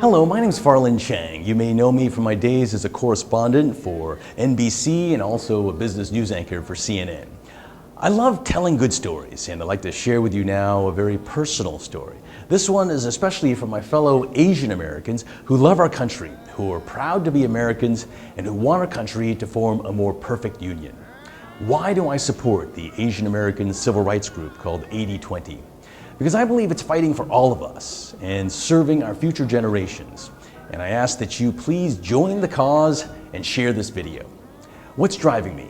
Hello, my name is Farlin Chang. You may know me from my days as a correspondent for NBC and also a business news anchor for CNN. I love telling good stories, and I'd like to share with you now a very personal story. This one is especially for my fellow Asian Americans who love our country, who are proud to be Americans, and who want our country to form a more perfect union. Why do I support the Asian American civil rights group called 80/20? Because I believe it's fighting for all of us and serving our future generations. And I ask that you please join the cause and share this video. What's driving me?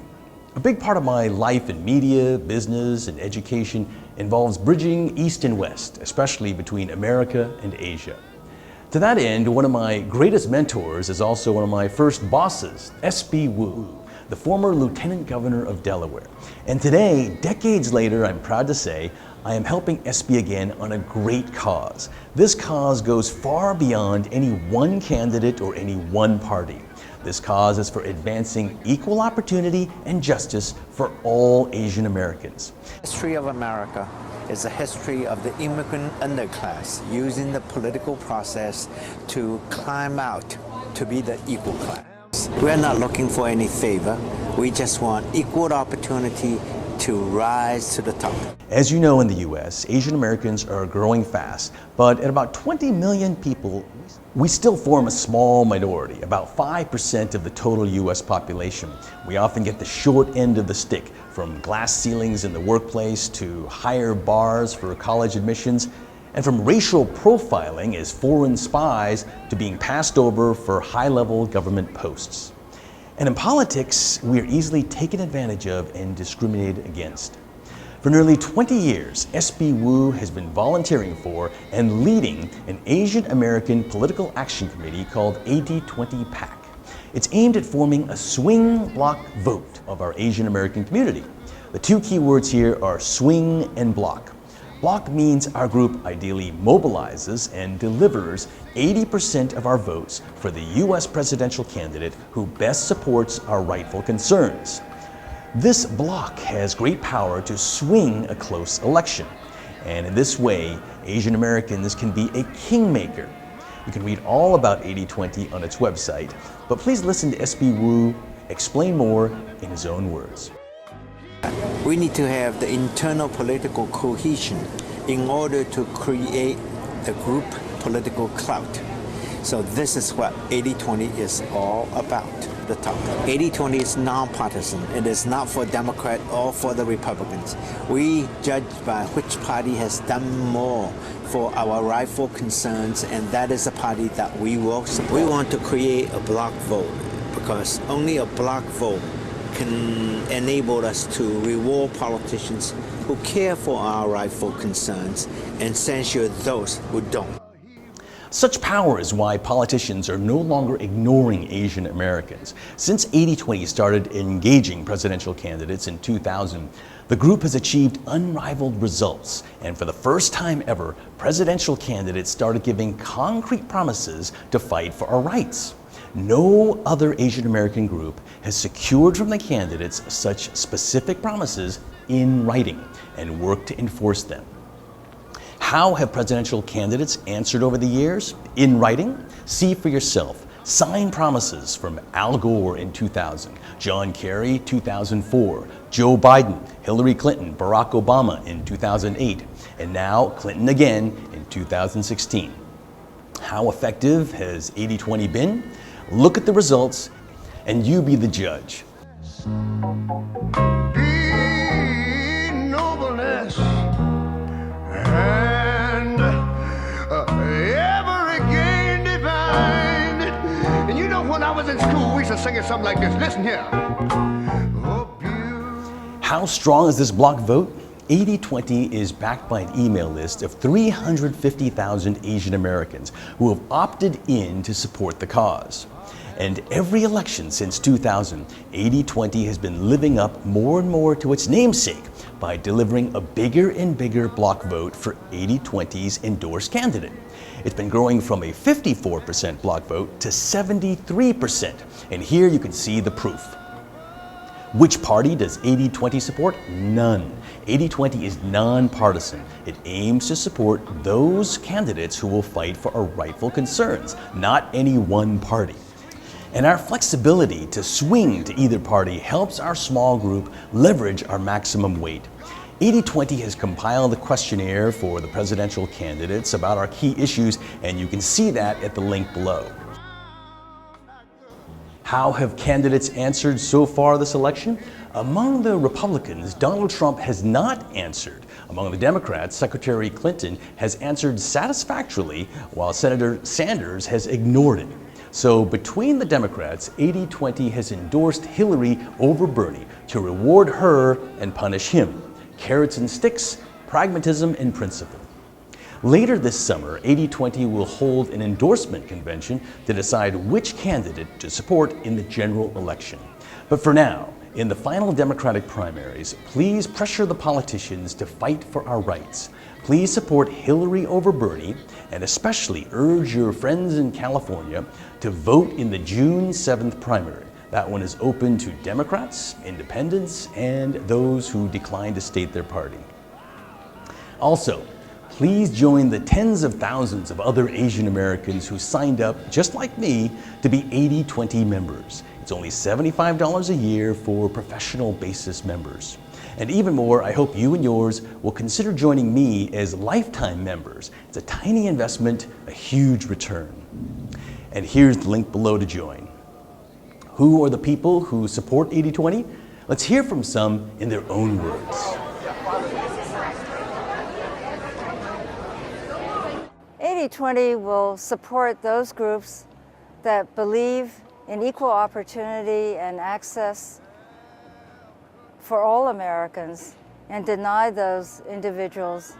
A big part of my life in media, business, and education involves bridging East and West, especially between America and Asia. To that end, one of my greatest mentors is also one of my first bosses, S.B. Wu, the former Lieutenant Governor of Delaware. And today, decades later, I'm proud to say, I am helping SB again on a great cause. This cause goes far beyond any one candidate or any one party. This cause is for advancing equal opportunity and justice for all Asian Americans. The history of America is a history of the immigrant underclass using the political process to climb out to be the equal class. We're not looking for any favor. We just want equal opportunity to rise to the top. As you know, in the U.S., Asian Americans are growing fast, but at about 20 million people, we still form a small minority, about 5% of the total U.S. population. We often get the short end of the stick, from glass ceilings in the workplace to higher bars for college admissions, and from racial profiling as foreign spies to being passed over for high-level government posts. And in politics, we are easily taken advantage of and discriminated against. For nearly 20 years, S.B. Wu has been volunteering for and leading an Asian American political action committee called 80/20 PAC. It's aimed at forming a swing block vote of our Asian American community. The two key words here are swing and block. Block means our group ideally mobilizes and delivers 80% of our votes for the U.S. presidential candidate who best supports our rightful concerns. This block has great power to swing a close election. And in this way, Asian Americans can be a kingmaker. You can read all about 80/20 on its website, but please listen to S.B. Wu explain more in his own words. We need to have the internal political cohesion in order to create the group political clout. So this is what 80/20 is all about, the top. 80/20 is nonpartisan. It is not for Democrat or for the Republicans. We judge by which party has done more for our rightful concerns, and that is the party that we will support. We want to create a block vote because only a block vote can enable us to reward politicians who care for our rightful concerns and censure those who don't. Such power is why politicians are no longer ignoring Asian Americans. Since 80/20 started engaging presidential candidates in 2000, the group has achieved unrivaled results. And for the first time ever, presidential candidates started giving concrete promises to fight for our rights. No other Asian American group has secured from the candidates such specific promises in writing and worked to enforce them. How have presidential candidates answered over the years? In writing? See for yourself. Signed promises from Al Gore in 2000, John Kerry 2004, Joe Biden, Hillary Clinton, Barack Obama in 2008, and now Clinton again in 2016. How effective has 80/20 been? Look at the results and you be the judge. Nobleness and ever again divine. And you know, when I was in school, we used to sing it something like this. Listen here. How strong is this block vote? 80/20 is backed by an email list of 350,000 Asian Americans who have opted in to support the cause. And every election since 2000, 80/20 has been living up more and more to its namesake by delivering a bigger and bigger block vote for 80/20's endorsed candidate. It's been growing from a 54% block vote to 73%, and here you can see the proof. Which party does 80-20 support? None. 80-20 is nonpartisan. It aims to support those candidates who will fight for our rightful concerns, not any one party. And our flexibility to swing to either party helps our small group leverage our maximum weight. 80-20 has compiled a questionnaire for the presidential candidates about our key issues, and you can see that at the link below. How have candidates answered so far this election? Among the Republicans, Donald Trump has not answered. Among the Democrats, Secretary Clinton has answered satisfactorily, while Senator Sanders has ignored it. So between the Democrats, 80-20 has endorsed Hillary over Bernie to reward her and punish him. Carrots and sticks, pragmatism and principle. Later this summer, 80-20 will hold an endorsement convention to decide which candidate to support in the general election. But for now, in the final Democratic primaries, please pressure the politicians to fight for our rights. Please support Hillary over Bernie, and especially urge your friends in California to vote in the June 7th primary. That one is open to Democrats, independents, and those who decline to state their party. Also, please join the tens of thousands of other Asian Americans who signed up, just like me, to be 80-20 members. It's only $75 a year for professional basis members. And even more, I hope you and yours will consider joining me as lifetime members. It's a tiny investment, a huge return. And here's the link below to join. Who are the people who support 80-20? Let's hear from some in their own words. 80-20 will support those groups that believe in equal opportunity and access for all Americans and deny those individuals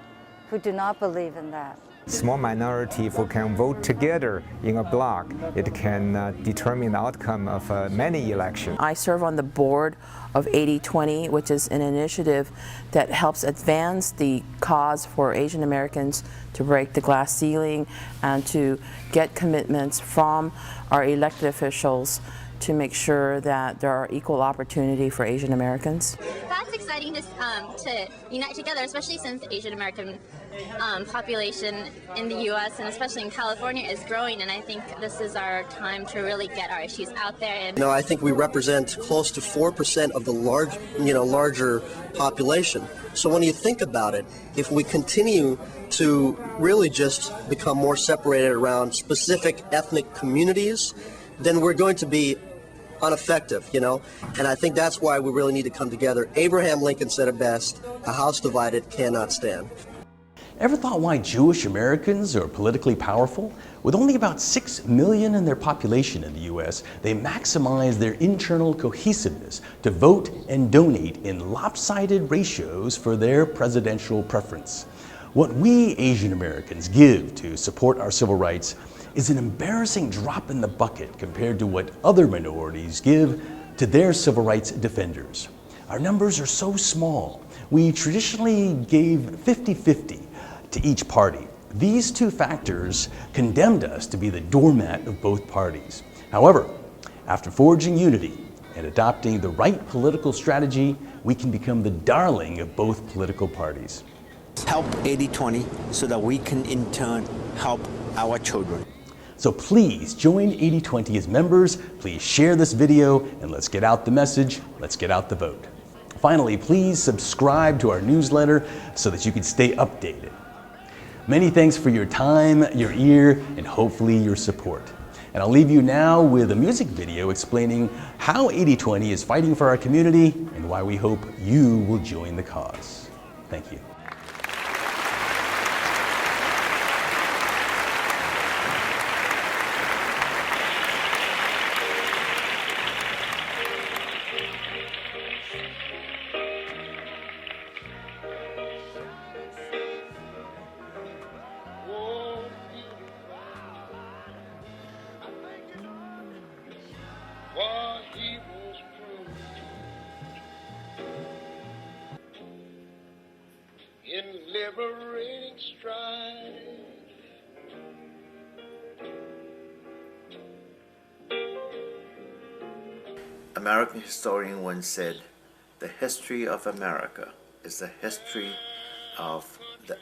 who do not believe in that. Small minority who can vote together in a bloc, it can determine the outcome of many elections. I serve on the board of 80-20, which is an initiative that helps advance the cause for Asian Americans to break the glass ceiling and to get commitments from our elected officials to make sure that there are equal opportunity for Asian Americans. That's exciting to unite together, especially since the Asian American population in the U.S. and especially in California is growing, and I think this is our time to really get our issues out there. And I think we represent close to 4% of the larger population. So when you think about it, if we continue to really just become more separated around specific ethnic communities, then we're going to be ineffective, and I think that's why we really need to come together. Abraham Lincoln said it best, a house divided cannot stand. Ever thought why Jewish Americans are politically powerful? With only about 6 million in their population in the U.S., they maximize their internal cohesiveness to vote and donate in lopsided ratios for their presidential preference. What we Asian Americans give to support our civil rights is an embarrassing drop in the bucket compared to what other minorities give to their civil rights defenders. Our numbers are so small. We traditionally gave 50-50 to each party. These two factors condemned us to be the doormat of both parties. However, after forging unity and adopting the right political strategy, we can become the darling of both political parties. Help 80-20 so that we can in turn help our children. So please join 80-20 as members, please share this video, and let's get out the message, let's get out the vote. Finally, please subscribe to our newsletter so that you can stay updated. Many thanks for your time, your ear, and hopefully your support. And I'll leave you now with a music video explaining how 80-20 is fighting for our community and why we hope you will join the cause. Thank you. What he was proved in liberating strife. American historian once said, the history of America is the history of the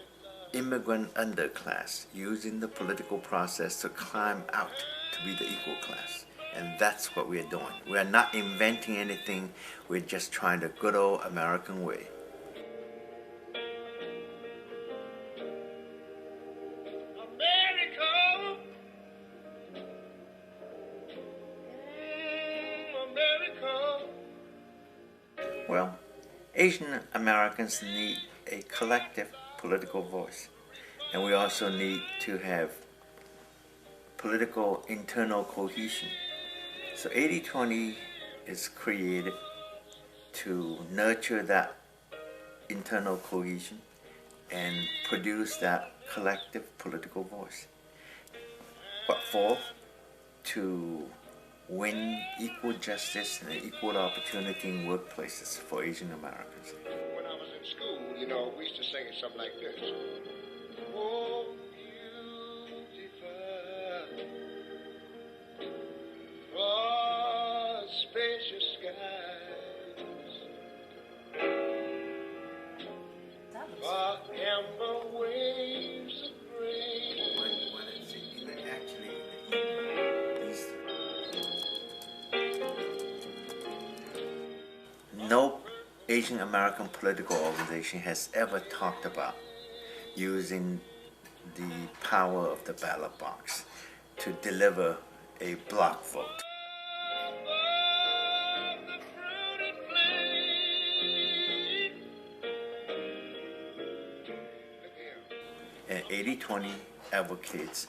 immigrant underclass using the political process to climb out to be the equal class. And that's what we're doing. We're not inventing anything, we're just trying the good old American way. Well, Asian Americans need a collective political voice, and we also need to have political internal cohesion. So 80-20 is created to nurture that internal cohesion and produce that collective political voice. What for? To win equal justice and equal opportunity in workplaces for Asian Americans. When I was in school, you know, we used to sing it something like this. Oh, beautiful, oh, spacious skies, for amber waves of grain. When it's actually no Asian American political organization has ever talked about using the power of the ballot box to deliver a block vote. And 80-20 advocates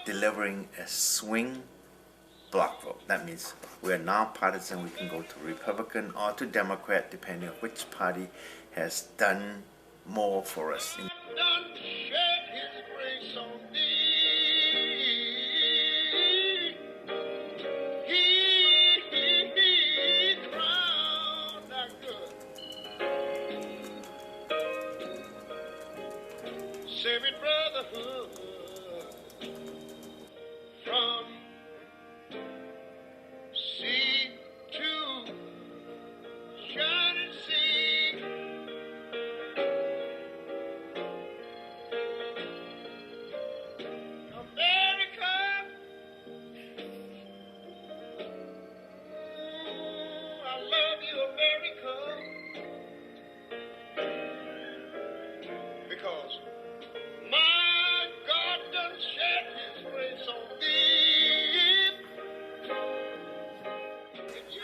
delivering a swing block vote. That means we're nonpartisan. We can go to Republican or to Democrat, depending on which party has done more for us.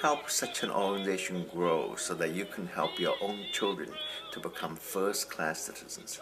Help such an organization grow so that you can help your own children to become first-class citizens.